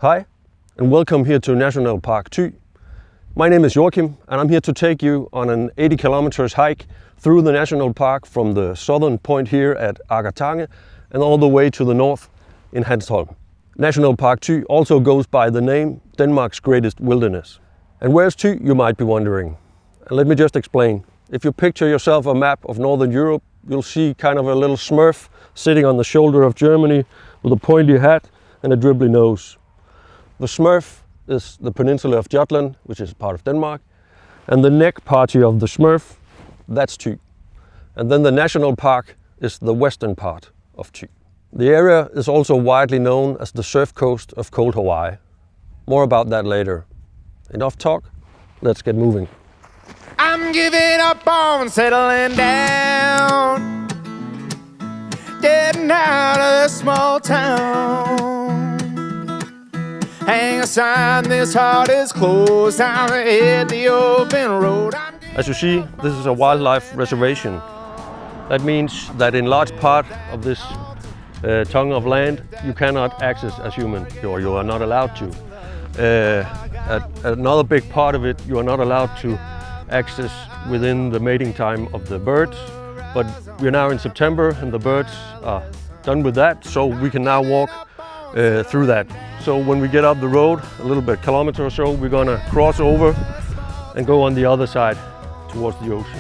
Hi, and welcome here to Nationalpark Thy. My name is Joachim, and I'm here to take you on an 80 kilometers hike through the national park from the southern point here at Agger Tange and all the way to the north in Hanstholm. Nationalpark Thy also goes by the name Denmark's greatest wilderness. And where's Thy, you might be wondering? And let me just explain. If you picture yourself a map of Northern Europe, you'll see kind of a little Smurf sitting on the shoulder of Germany with a pointy hat and a dribbly nose. The Smurf is the peninsula of Jutland, which is part of Denmark, and the neck party of the Smurf, that's Thy. And then the national park is the western part of Thy. The area is also widely known as the surf coast of cold Hawaii. More about that later. Enough talk, let's get moving. I'm giving up on settling down, getting out of this small town. Hang a sign, this heart is closed, I'm hit the open road. As you see, this is a wildlife reservation. That means that in large part of this tongue of land, you cannot access as human, or you are not allowed to. Another big part of it, you are not allowed to access within the mating time of the birds. But we're now in September and the birds are done with that, so we can now walk through that. So when we get up the road, a little bit kilometer or so, we're gonna cross over and go on the other side towards the ocean.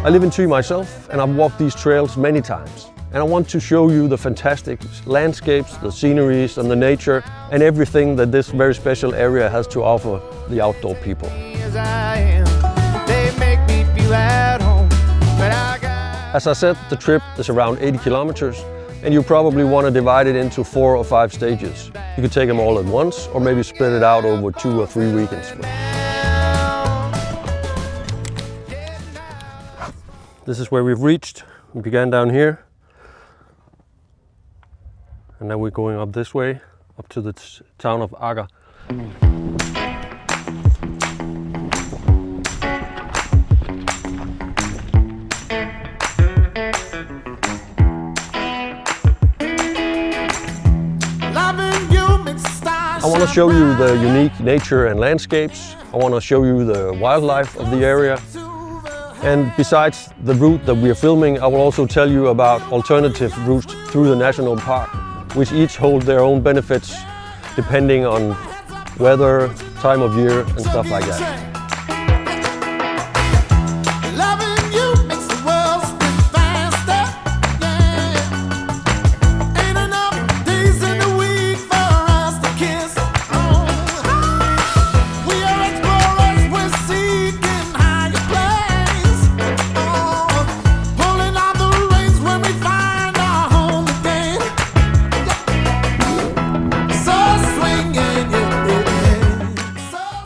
I live in Thy myself, and I've walked these trails many times. And I want to show you the fantastic landscapes, the sceneries and the nature and everything that this very special area has to offer the outdoor people. As I said, the trip is around 80 kilometers, and you probably want to divide it into 4 or 5 stages. You could take them all at once, or maybe spread it out over 2 or 3 weekends. This is where we've reached. We began down here, and now we're going up this way, up to the town of Agger. I want to show you the unique nature and landscapes. I want to show you the wildlife of the area. And besides the route that we are filming, I will also tell you about alternative routes through the national park, which each hold their own benefits depending on weather, time of year and stuff like that.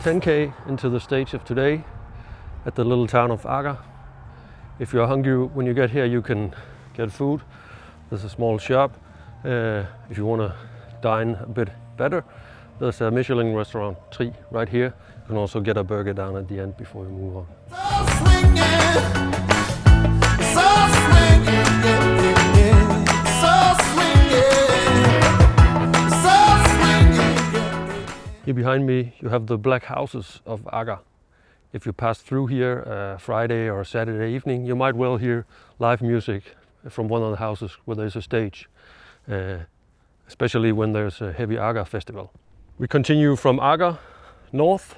$10K into the stage of today at the little town of Agger. If you're hungry when you get here, you can get food. There's a small shop. If you want to dine a bit better, there's a Michelin restaurant, Thy, right here. You can also get a burger down at the end before you move on. Here behind me you have the black houses of Agger. If you pass through here Friday or Saturday evening, you might well hear live music from one of the houses where there's a stage, especially when there's a heavy Agger festival. We continue from Agger north.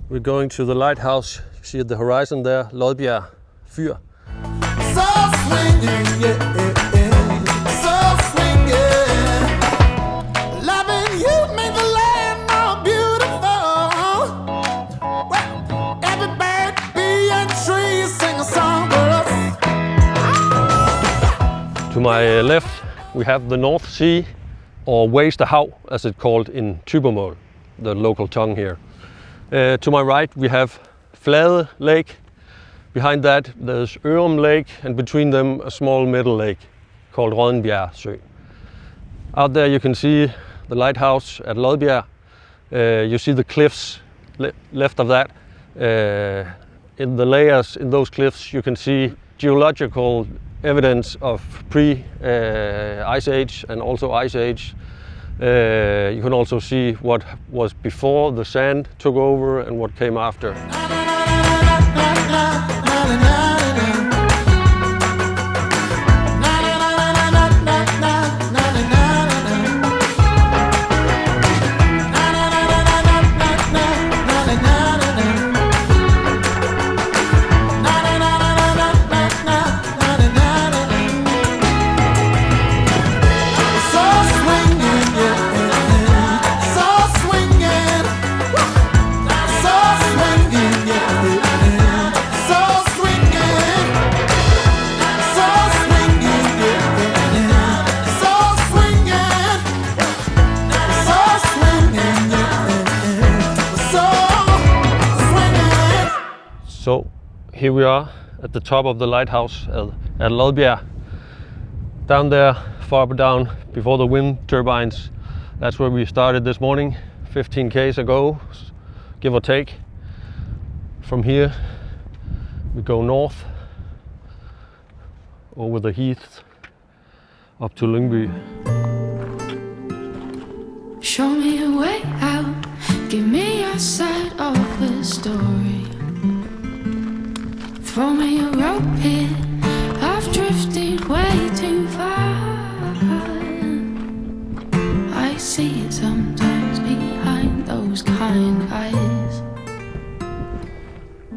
We're going to the lighthouse. You see at the horizon there, Lodbjerg Fyr. To my left we have the North Sea, or Vesterhav as it's called in Thyviral, the local tongue here. To my right we have Flade Lake. Behind that there's Ørum Lake, and between them a small middle lake called Lodbjerg Fyr. Out there you can see the lighthouse at Lodbjerg. You see the cliffs left of that. In the layers in those cliffs you can see geological evidence of pre-Ice Age and also Ice Age. You can also see what was before the sand took over and what came after. So here we are at the top of the lighthouse at Lodbjerg. Down there, far down before the wind turbines, that's where we started this morning, 15 k's ago, give or take. From here we go north over the heath up to Lyngby. Show me a way out, give me your side of the story. Throw me a rope here, I've drifted way too far. I see it sometimes behind those kind eyes.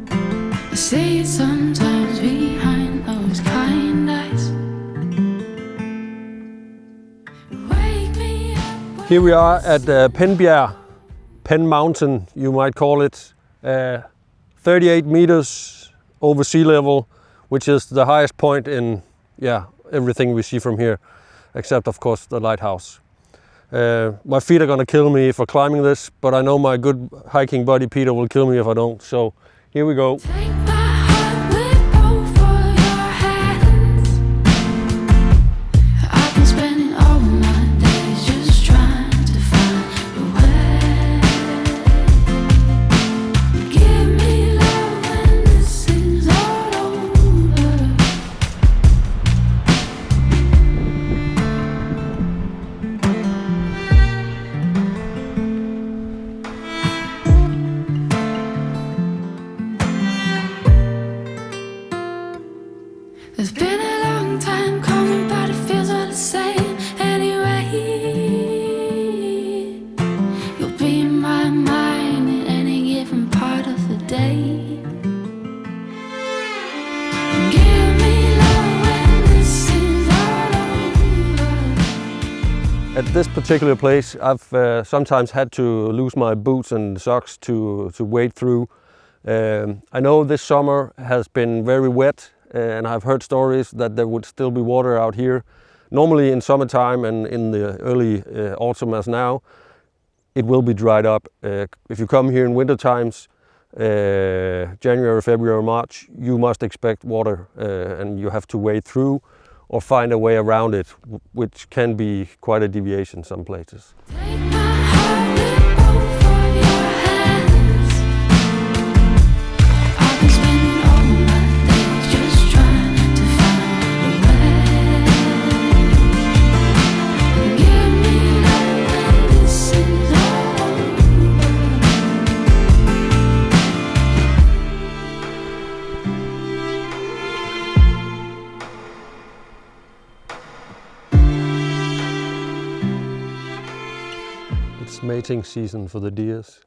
I see it sometimes behind those kind eyes. Wake me up. Here we are at Penn Mountain, you might call it. 38 meters over sea level, which is the highest point in everything we see from here, except of course the lighthouse. My feet are gonna kill me for climbing this, but I know my good hiking buddy Peter will kill me if I don't. So here we go. Take my heart with both of your hands. I've been spending all my days just trying to find a way. Give me love when this is all over. It's been a long time coming, but it feels all the same anyway. You'll be in my mind at any given part of the day. Give me love when this is all over. At this particular place, I've sometimes had to lose my boots and socks to wade through. I know this summer has been very wet, and I've heard stories that there would still be water out here. Normally in summertime and in the early autumn as now, it will be dried up. If you come here in winter times, January, February, March, you must expect water and you have to wade through or find a way around it, which can be quite a deviation some places. Take my heart with both of your hands. I've been spending all my days just trying to find a way. Give me love when this is all over. It's mating season for the deers.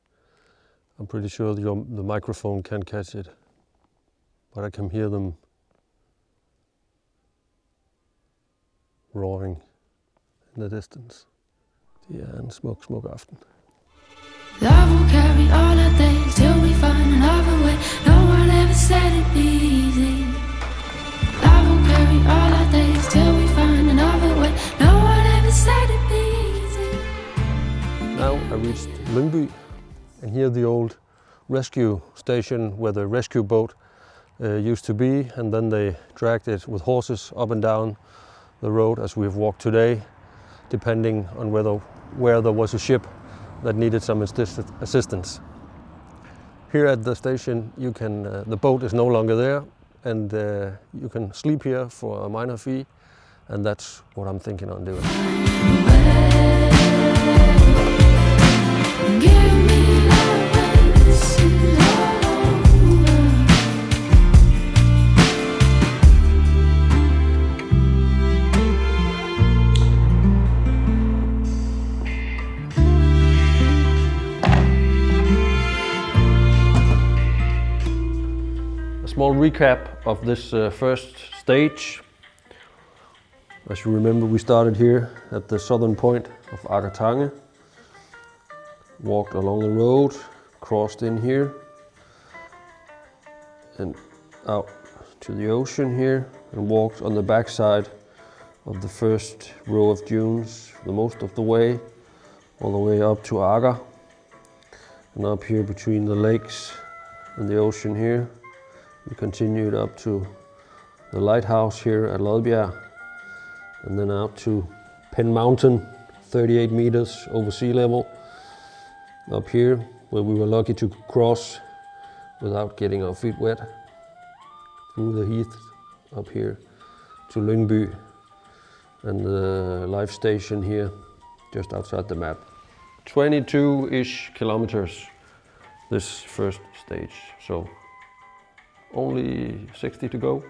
I'm pretty sure the microphone can't catch it, but I can hear them roaring in the distance. Det er en smuk aften. Love will carry all our days till we find another way. No one ever said it'd be easy. Love will carry all our days till we find another way. No one ever said it'd be easy. Now I reached Lyngby, and here the old rescue station where the rescue boat used to be, and then they dragged it with horses up and down the road as we've walked today, depending on where there was a ship that needed some assistance. Here at the station, the boat is no longer there, and you can sleep here for a minor fee, and that's what I'm thinking on doing. Give me love when this is all over. A small recap of this first stage. As you remember, we started here at the southern point of Agger Tange, walked along the road, crossed in here and out to the ocean here, and walked on the backside of the first row of dunes the most of the way, all the way up to Agger, and up here between the lakes and the ocean here. We continued up to the lighthouse here at Lodbjerg, and then out to Penn Mountain, 38 meters over sea level, up here where we were lucky to cross without getting our feet wet, through the heath up here to Lyngby and the life station here just outside the map. 22-ish kilometers this first stage, so only 60 to go.